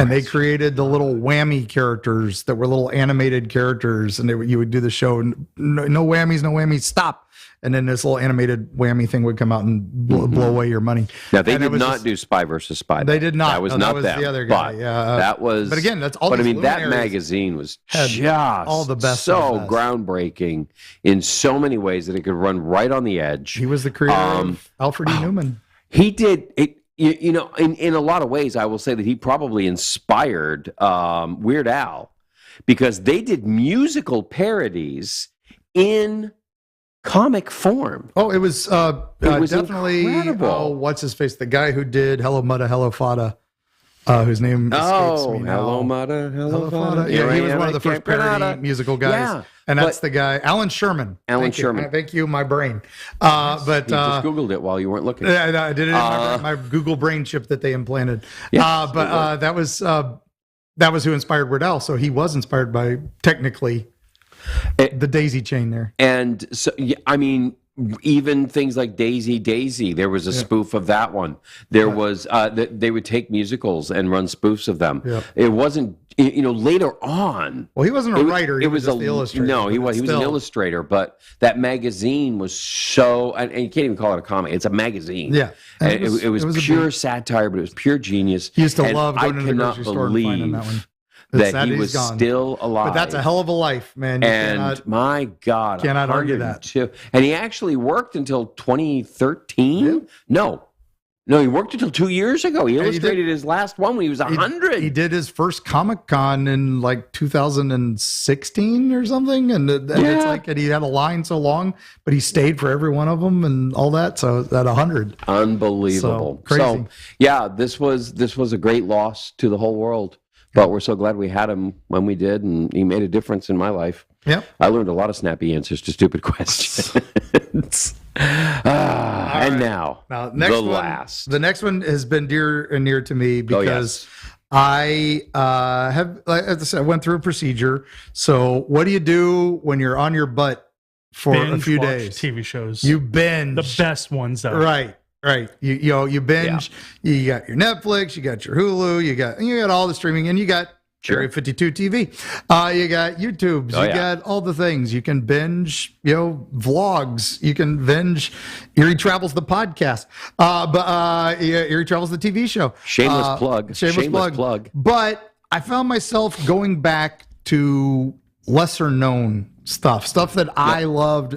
And they created the little whammy characters that were little animated characters, and you would do the show. No whammies, stop. And then this little animated whammy thing would come out and blow away your money. Now they did not do Spy versus Spy. They did not. That was not them. The other guy. Yeah, that was. But again, that's all. But I mean, that magazine was just all the best. So groundbreaking in so many ways that it could run right on the edge. He was the creator of Alfred E. Newman. He did it. You know, in a lot of ways, I will say that he probably inspired Weird Al, because they did musical parodies in comic form. Oh, it was definitely incredible. What's his face? The guy who did Hello Mudda, Hello Fada, whose name escapes me now. Hello Mudda, Hello Fada. Yeah, he was one of the first parody musical guys. Yeah, and that's the guy, Alan Sherman. Alan Sherman. Thank you, my brain. But you just Googled it while you weren't looking. I did it in my Google brain chip that they implanted. Yes, that was who inspired Weird Al. So he was inspired by, technically, the Daisy Chain there. And so, I mean, even things like Daisy, there was a spoof of that one. There was, they would take musicals and run spoofs of them. Yeah. It wasn't, later on. Well, he wasn't a writer. He was just the illustrator. No, he was an illustrator, but that magazine was so, and you can't even call it a comic. It's a magazine. Yeah. And it was pure satire, but it was pure genius. He used to love going to the grocery store and finding that one. That he was still alive. But that's a hell of a life, man. My God. Cannot argue that. And he actually worked until 2013? Yeah. No, he worked until 2 years ago. He illustrated his last one when he was 100. He did his first Comic-Con in like 2016 or something. And it's like, and he had a line so long, but he stayed for every one of them and all that. So at 100. Unbelievable. So, crazy. So, yeah, this was a great loss to the whole world. But we're so glad we had him when we did, and he made a difference in my life. Yep. I learned a lot of snappy answers to stupid questions. And now the next one has been dear and near to me because I have, as I said, I went through a procedure. So what do you do when you're on your butt for a few days? TV shows. You binge. The best ones, though. Right. You binge. Yeah. You got your Netflix, you got your Hulu, you got all the streaming, and you got Area 52 TV. You got YouTubes. You got all the things. You can binge, vlogs. You can binge Eerie Travels, the podcast. Eerie Travels, the TV show. Shameless plug. But I found myself going back to lesser known stuff that I loved.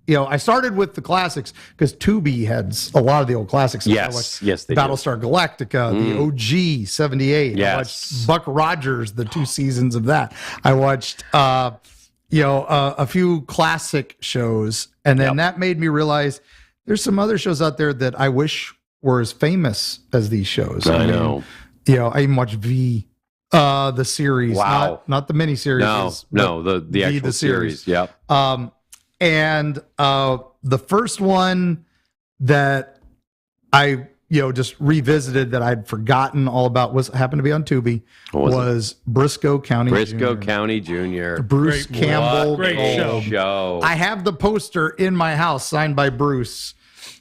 I started with the classics because Tubi had a lot of the old classics. Yes, they Battlestar Galactica, the OG 78. Yes. I watched Buck Rogers, the 2 seasons of that. I watched, a few classic shows, and then that made me realize there's some other shows out there that I wish were as famous as these shows. I know. I even watched V. The series, not the miniseries. No, the actual series. Yep. And the first one that I just revisited that I'd forgotten all about happened to be on Tubi was Brisco County Jr. County Jr. Bruce Campbell. Great show. I have the poster in my house signed by Bruce,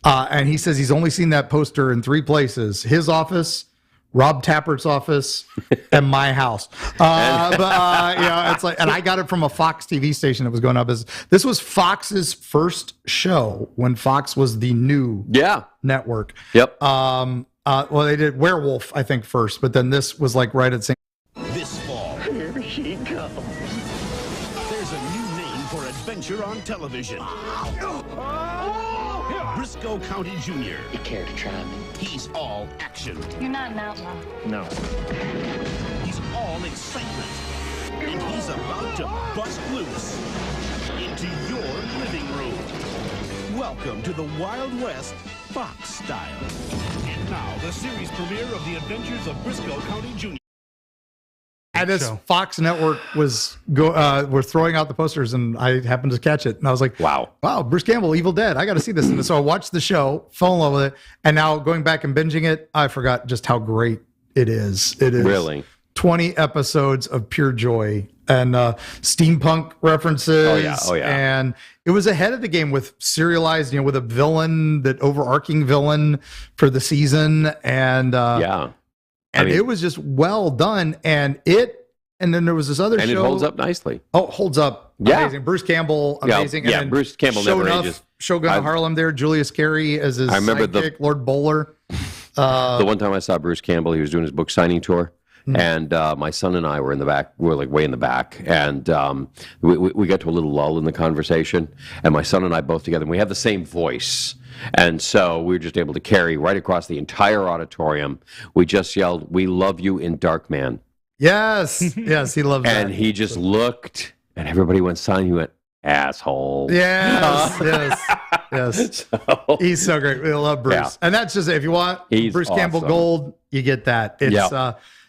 and he says he's only seen that poster in 3 places: his office, Rob Tappert's office, and my house. It's like, and I got it from a Fox TV station that was going up. This was Fox's first show when Fox was the new network. Yep. Well, they did Werewolf, I think, first, but then this was like right at the same. This fall, here she comes. There's a new name for adventure on television. Brisco County Jr. You care to try me? He's all action. You're not an outlaw. No. He's all excitement. And he's about to bust loose into your living room. Welcome to the Wild West Fox style. And now, the series premiere of The Adventures of Brisco County Jr. And this Fox Network was were throwing out the posters, and I happened to catch it, and I was like, "Wow, Bruce Campbell, Evil Dead. I got to see this." And so I watched the show, fell in love with it, and now going back and binging it, I forgot just how great it is. It is really 20 episodes of pure joy and steampunk references. Oh yeah. And it was ahead of the game with serialized, with a villain, that overarching villain for the season, and And it was just well done. And then there was this other show. And it holds up nicely. Oh, holds up. Yeah. Amazing. Bruce Campbell, amazing. Yeah, and Bruce Campbell never ages. Shogun of Harlem there, Julius Carey as his sidekick, Lord Bowler. The one time I saw Bruce Campbell, he was doing his book signing tour. And my son and I were in the back. We were like way in the back, and we got to a little lull in the conversation. And my son and I both together, and we have the same voice, and so we were just able to carry right across the entire auditorium. We just yelled, "We love you" in Darkman. Yes, yes, he loves that. And he just looked, and everybody went silent. He went, "Asshole." Yes, yes. So, he's so great. We love Bruce, and that's just if you want Bruce Campbell Gold, you get that. It's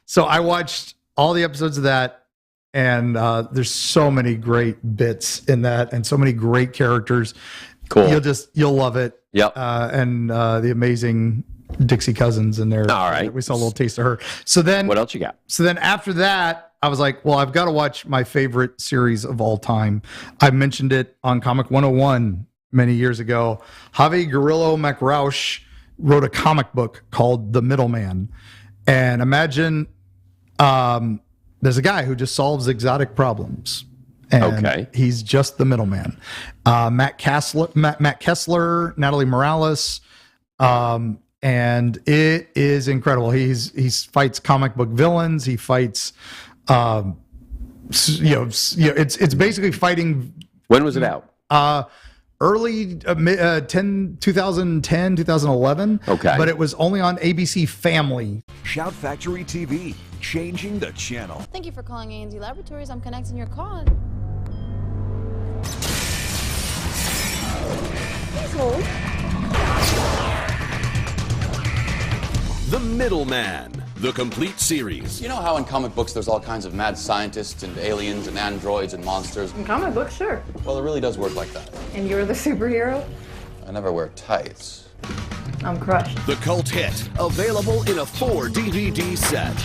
So I watched all the episodes of that, and there's so many great bits in that, and so many great characters. Cool. You'll love it. Yep. And the amazing Dixie Cousins in there. All right. We saw a little taste of her. So then, what else you got? So then after that, I was like, well, I've got to watch my favorite series of all time. I mentioned it on Comic 101 many years ago. Javi Guerrillo McRausch wrote a comic book called The Middleman. And imagine there's a guy who just solves exotic problems. And he's just the middleman. Matt Kessler, Natalie Morales, and it is incredible. He fights comic book villains. He fights, it's basically fighting. When was it out? Early 2010, 2011. Okay. But it was only on ABC Family. Shout Factory TV, changing the channel. Thank you for calling A&D Laboratories. I'm connecting your call. Please hold. The Middleman, the complete series. You know how in comic books there's all kinds of mad scientists and aliens and androids and monsters? In comic books, sure. Well, it really does work like that. And you're the superhero? I never wear tights. I'm crushed. The cult hit, available in a 4 DVD set.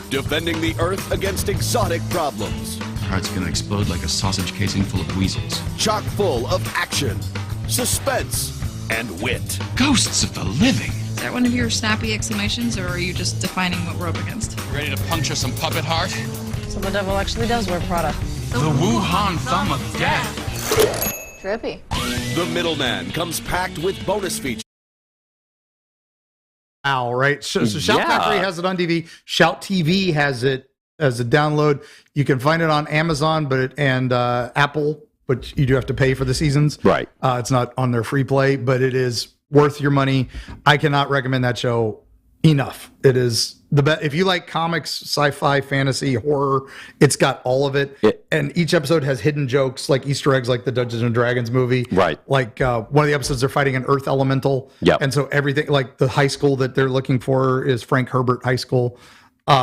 Defending the Earth against exotic problems. Heart's gonna explode like a sausage casing full of weasels. Chock full of action, suspense, and wit. Ghosts of the living. Is that one of your snappy exclamations, or are you just defining what we're up against? Ready to puncture some puppet heart? So the devil actually does wear Prada. The Wuhan thumb of death. Trippy. The Middleman comes packed with bonus features. Right? So Shout Factory has it on DVD. Shout TV has it as a download. You can find it on Amazon, and Apple, but you do have to pay for the seasons. Right. It's not on their free play, but it is worth your money. I cannot recommend that show enough. It is the best. If you like comics, sci-fi, fantasy, horror, it's got all of it. And each episode has hidden jokes, like Easter eggs, like the Dungeons and Dragons movie. Right. Like one of the episodes, they're fighting an Earth elemental. Yep. And so everything, like the high school that they're looking for is Frank Herbert High School.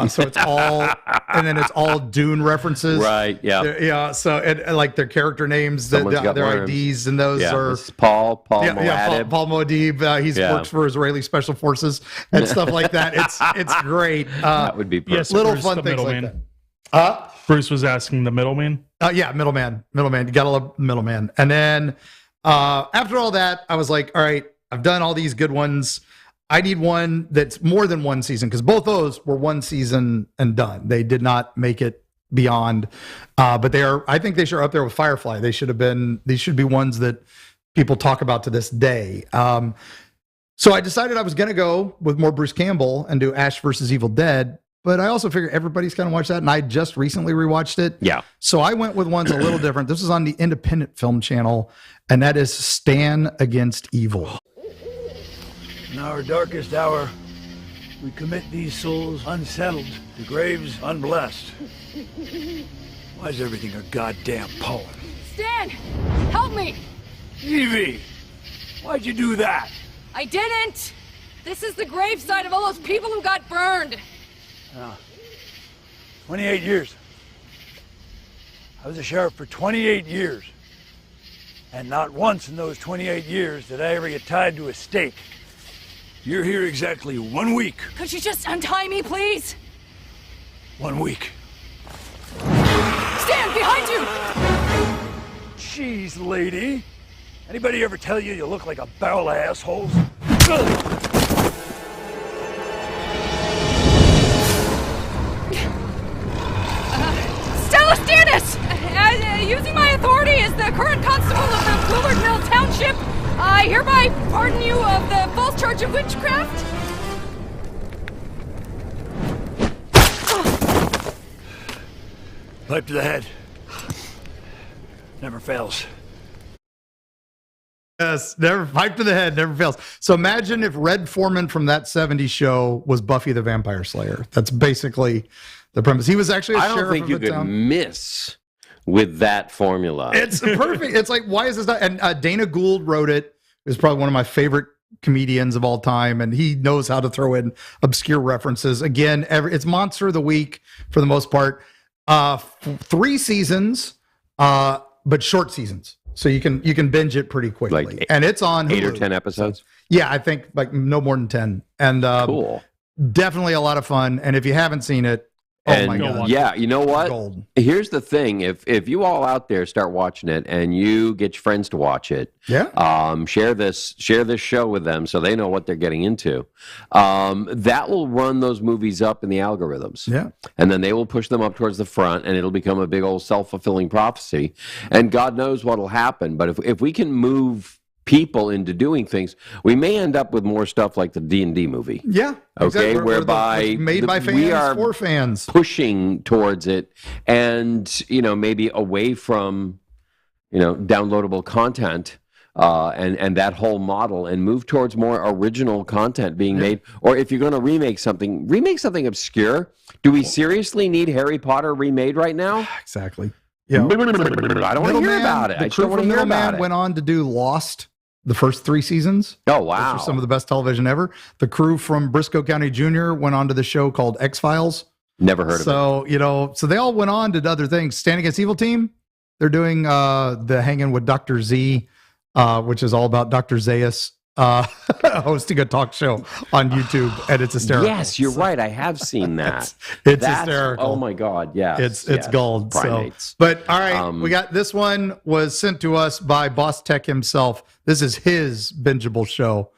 So it's all, and then it's all Dune references. Right. Yeah. Yeah. So and like their character names, their IDs, and those are this is Paul Moadib. Paul Moadib. He works for Israeli Special Forces and stuff like that. It's great. That would be perfect. Yes, little Bruce, fun the things middleman. like that. Bruce was asking the middleman. Middleman. You gotta love middleman. And then after all that, I was like, all right, I've done all these good ones. I need one that's more than one season, because both those were one season and done. They did not make it beyond, but I think they should up there with Firefly. These should be ones that people talk about to this day. So I decided I was going to go with more Bruce Campbell and do Ash versus Evil Dead, but I also figured everybody's going to watch that, and I just recently rewatched it. Yeah. So I went with ones a little different. This is on the Independent Film Channel, and that is Stan Against Evil. In our darkest hour, we commit these souls unsettled to graves unblessed. Why is everything a goddamn poem? Stan, help me! Evie, why'd you do that? I didn't! This is the gravesite of all those people who got burned! 28 years. I was a sheriff for 28 years. And not once in those 28 years did I ever get tied to a stake. You're here exactly 1 week. Could you just untie me, please? 1 week. Stan, behind you! Jeez, lady. Anybody ever tell you look like a barrel of assholes? Mr. Witchcraft? Pipe to the head. Never fails. Yes, never pipe to the head, never fails. So imagine if Red Foreman from that 70s show was Buffy the Vampire Slayer. That's basically the premise. He was actually a I don't sheriff think of you a could town. miss with that formula. It's perfect. It's like, why is this not? And Dana Gould wrote it. Is probably one of my favorite comedians of all time, and he knows how to throw in obscure references. Again, it's Monster of the Week for the most part. 3 seasons, but short seasons, so you can binge it pretty quickly. Like and it's on Hulu. 8 or 10 episodes. Yeah, I think like no more than 10. And Cool. definitely a lot of fun. And if you haven't seen it, oh my God. Yeah, you know what? Gold. Here's the thing: if you all out there start watching it and you get your friends to watch it, share this show with them so they know what they're getting into. That will run those movies up in the algorithms. Yeah, and then they will push them up towards the front, and it'll become a big old self-fulfilling prophecy. And God knows what'll happen. But if we can move people into doing things, we may end up with more stuff like the D&D movie. Yeah. Okay, exactly. whereby It's made by fans we are for fans, pushing towards it, and maybe away from downloadable content, and that whole model, and move towards more original content being made. Or if you're going to remake something obscure. Do we seriously need Harry Potter remade right now? Exactly. Yeah, I don't want to hear about it. The I crew don't want from to hear about Middleman it. went on to do Lost, the first 3 seasons. Oh, wow. Which are some of the best television ever. The crew from Brisco County Jr. went on to the show called X-Files. Never heard of it. So they all went on to other things. Stand Against Evil Team, they're doing the Hanging with Dr. Z, which is all about Dr. Zaius hosting a talk show on YouTube, and it's hysterical. Yes, you're right. I have seen that. It's hysterical. Oh my God, yeah. It's gold. Primates. So, but all right, we got this one was sent to us by Boss Tech himself. This is his bingeable show.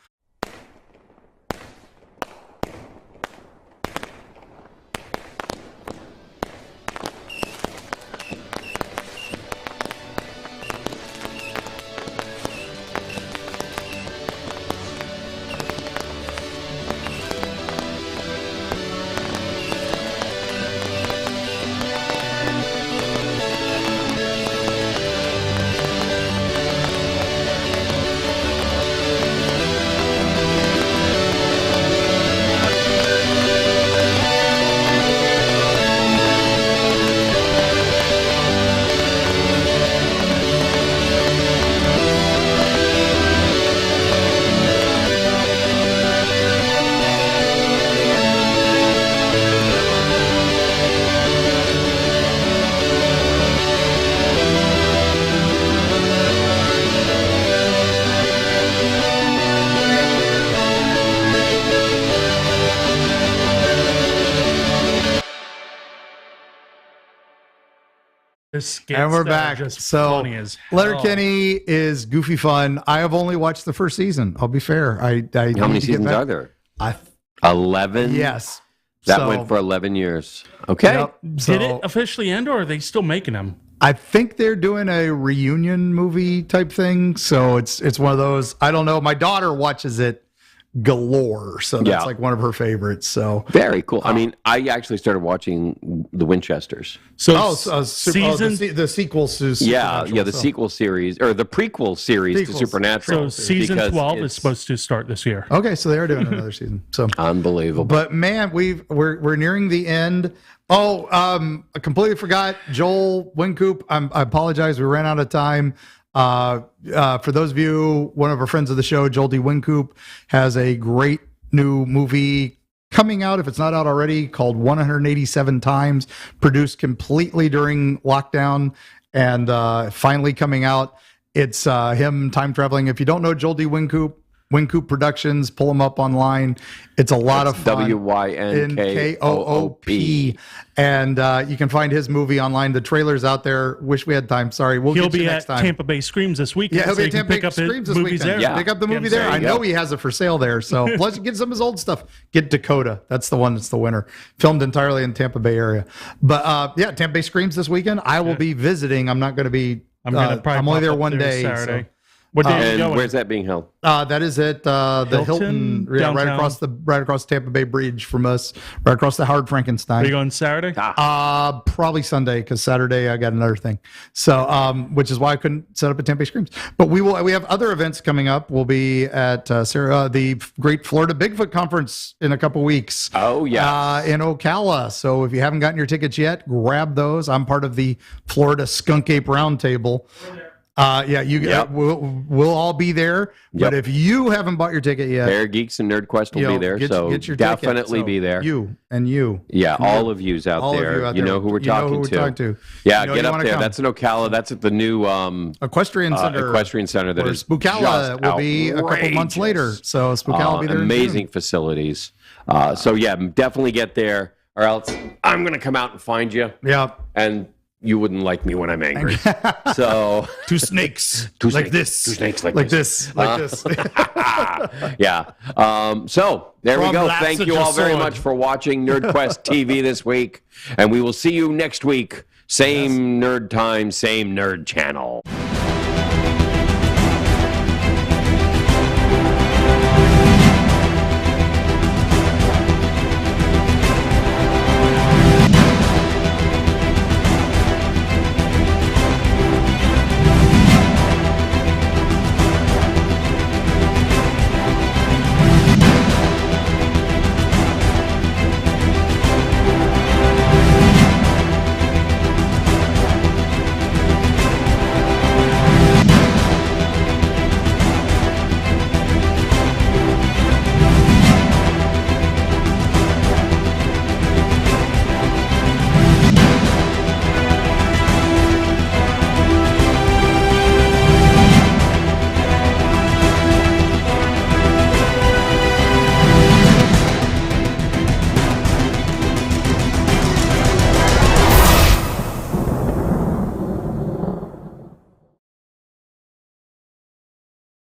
And we're back. So Letterkenny is goofy fun. I have only watched the first season. I'll be fair. How many seasons are there? 11. Yes. That went for 11 years. Okay. Yep. Did it officially end, or are they still making them? I think they're doing a reunion movie type thing. So it's one of those. I don't know. My daughter watches it galore, so that's like one of her favorites. So very cool. I mean, I actually started watching the Winchesters. The sequels to the sequel series or the prequel series to Supernatural. So season 12 is supposed to start this year. Okay, so they are doing another season. So unbelievable. But man, we're nearing the end. I completely forgot Joel Wynkoop. I apologize. We ran out of time. For those of you, one of our friends of the show, Joel D. Wynkoop, has a great new movie coming out, if it's not out already, called 187 Times, produced completely during lockdown and finally coming out. It's him time traveling. If you don't know Joel D. Wynkoop Productions, pull him up online. It's a lot of fun. WYNKOOP. And you can find his movie online. The trailer's out there. Wish we had time. Sorry. He'll get you be next at time. Tampa Bay Screams this weekend. Yeah, he'll be at so Tampa Bay Screams this weekend. There. Pick up the movie there. I know he has it for sale there. So plus you get some of his old stuff. Get Dakota. That's the one that's the winner. Filmed entirely in Tampa Bay area. But Tampa Bay Screams this weekend. I will be visiting. I'm not going to be. I'm only there one day. Saturday. So. What day are you And going? where's that being held? That is at the Hilton, right downtown? right across the Tampa Bay Bridge from us, right across the Howard Frankenstein. Are you going Saturday? Probably Sunday, because Saturday I got another thing. So, which is why I couldn't set up at Tempe Screams. But we have other events coming up. We'll be at the Great Florida Bigfoot Conference in a couple weeks. Oh yeah, in Ocala. So if you haven't gotten your tickets yet, grab those. I'm part of the Florida Skunk Ape Roundtable. We'll all be there. But if you haven't bought your ticket yet, Bear Geeks and NerdQuest will be there. Get your definitely ticket. be there. You and you. Yeah, all of yous out All of there. you out You there. know who we're You know talking who we're talking to. Yeah, You know get you up wanna there. come. That's in Ocala. That's at the new Equestrian Center. Equestrian Center that where is Spookala just will be a couple months later. So Spookala will be there. in Amazing June. facilities. So yeah, definitely get there, or else I'm going to come out and find you. Yeah. And you wouldn't like me when I'm angry. So two snakes Two like snakes. this. Two snakes like this. Yeah. So there we From go. Lapse Thank of you your all very sword. much for watching NerdQuest TV this week. And we will see you next week. Same nerd time, same nerd channel.